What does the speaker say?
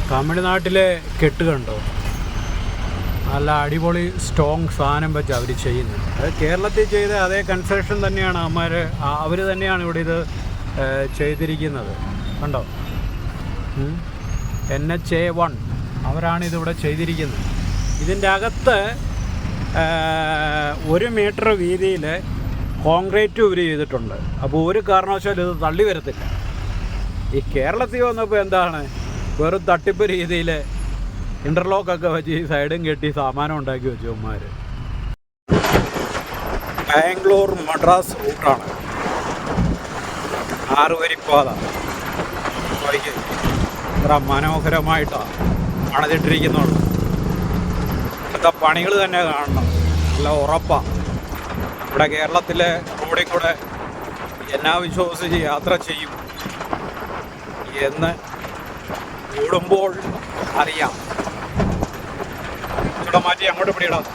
തമിഴ്നാട്ടിലെ കെട്ട് കണ്ടോ? നല്ല അടിപൊളി സ്ട്രോങ് സാധനം വെച്ച് അവർ ചെയ്യുന്നത്. അത് കേരളത്തിൽ ചെയ്ത അതേ കൺസ്ട്രക്ഷൻ തന്നെയാണ് അവർ തന്നെയാണ് ഇവിടെ ഇത് ചെയ്തിരിക്കുന്നത്. കണ്ടോ? NH-A1 അവരാണ് ഇതിവിടെ ചെയ്തിരിക്കുന്നത്. ഇതിൻ്റെ അകത്ത് 1 മീറ്റർ വീതിയിൽ കോൺക്രീറ്റ് ഇവർ ചെയ്തിട്ടുണ്ട്. അപ്പോൾ ഒരു കാരണവശാലും ഇത് തള്ളി വരത്തില്ല. ഈ കേരളത്തിൽ വന്നപ്പോൾ എന്താണ്, വെറും തട്ടിപ്പ് രീതിയിൽ ഇൻ്റർലോക്കൊക്കെ വെച്ച് ഈ സൈഡും കെട്ടി സാമാനം ഉണ്ടാക്കി വെച്ചവന്മാർ. ബാംഗ്ലൂർ മദ്രാസ് റൂട്ടാണ്, 6 വരിപ്പാത. ഇത്ര മനോഹരമായിട്ടാണ് പണിതിട്ടിരിക്കുന്നുള്ളൂ. ഇവിടുത്തെ പണികൾ തന്നെ കാണണം, നല്ല ഉറപ്പാണ്. ഇവിടെ കേരളത്തിലെ റോഡിൽ കൂടെ എന്നാ വിശ്വസിച്ച് യാത്ര ചെയ്യും എന്ന് കൂടുമ്പോൾ അറിയാം. ഇവിടെ മാറ്റി അങ്ങോട്ട് പിടിയിടാം.